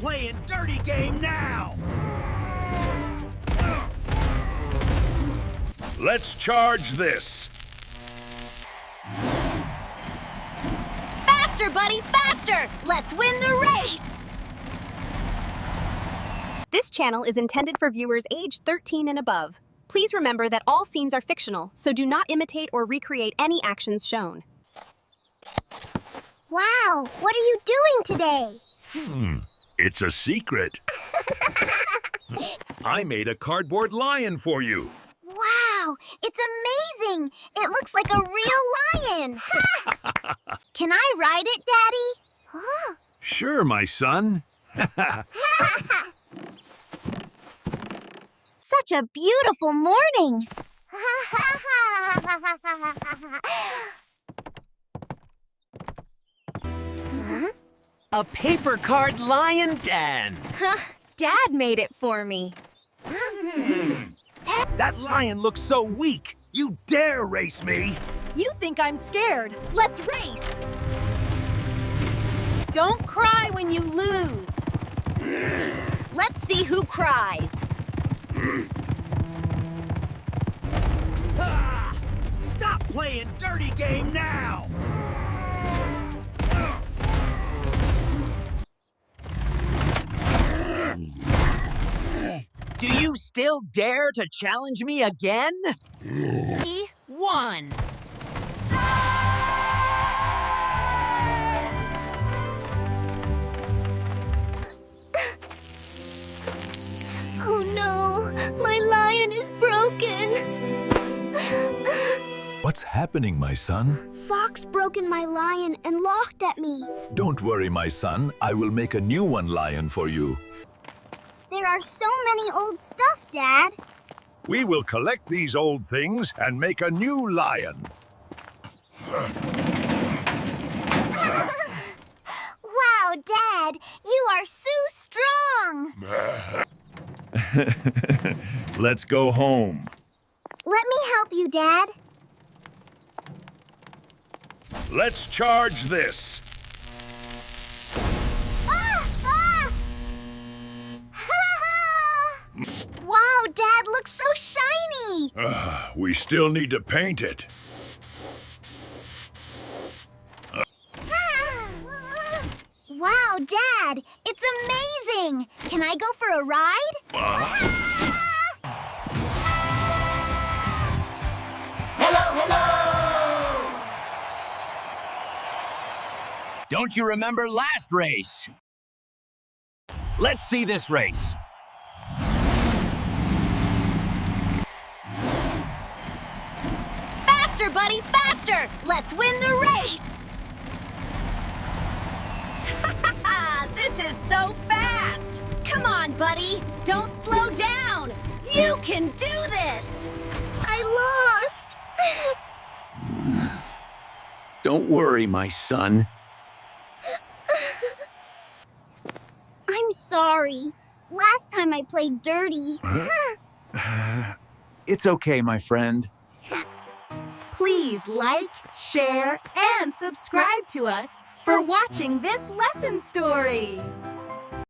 playing dirty game now! Let's charge this. Faster, buddy, faster! Let's win the race! This channel is intended for viewers age 13 and above. Please remember that all scenes are fictional, so do not imitate or recreate any actions shown. Wow, what are you doing today? It's a secret. I made a cardboard lion for you. Wow, it's amazing! It looks like a real lion! Can I ride it, Daddy? Oh. Sure, my son. Such a beautiful morning! A paper card lion den! Dad made it for me. That lion looks so weak! You dare race me! You think I'm scared? Let's race! Don't cry when you lose. Let's see who cries. Ah! Stop playing dirty game now! Do you still dare to challenge me again? He won. Oh no, my lion is broken! What's happening, my son? Fox broken my lion and locked at me. Don't worry, my son. I will make a new one lion for you. There are so many old stuff, Dad. We will collect these old things and make a new lion. Wow, Dad, you are so strong! Let's go home. Let me help you, Dad. Let's charge this. Ah! Ah! Wow, Dad looks so shiny! We still need to paint it. Wow, Dad, it's amazing! Can I go for a ride? Don't you remember last race? Let's see this race. Faster, buddy, faster! Let's win the race! This is so fast! Come on, buddy! Don't slow down! You can do this! I lost! Don't worry, my son. I'm sorry. Last time I played dirty. It's okay, my friend. Please like, share, and subscribe to us for watching this lesson story.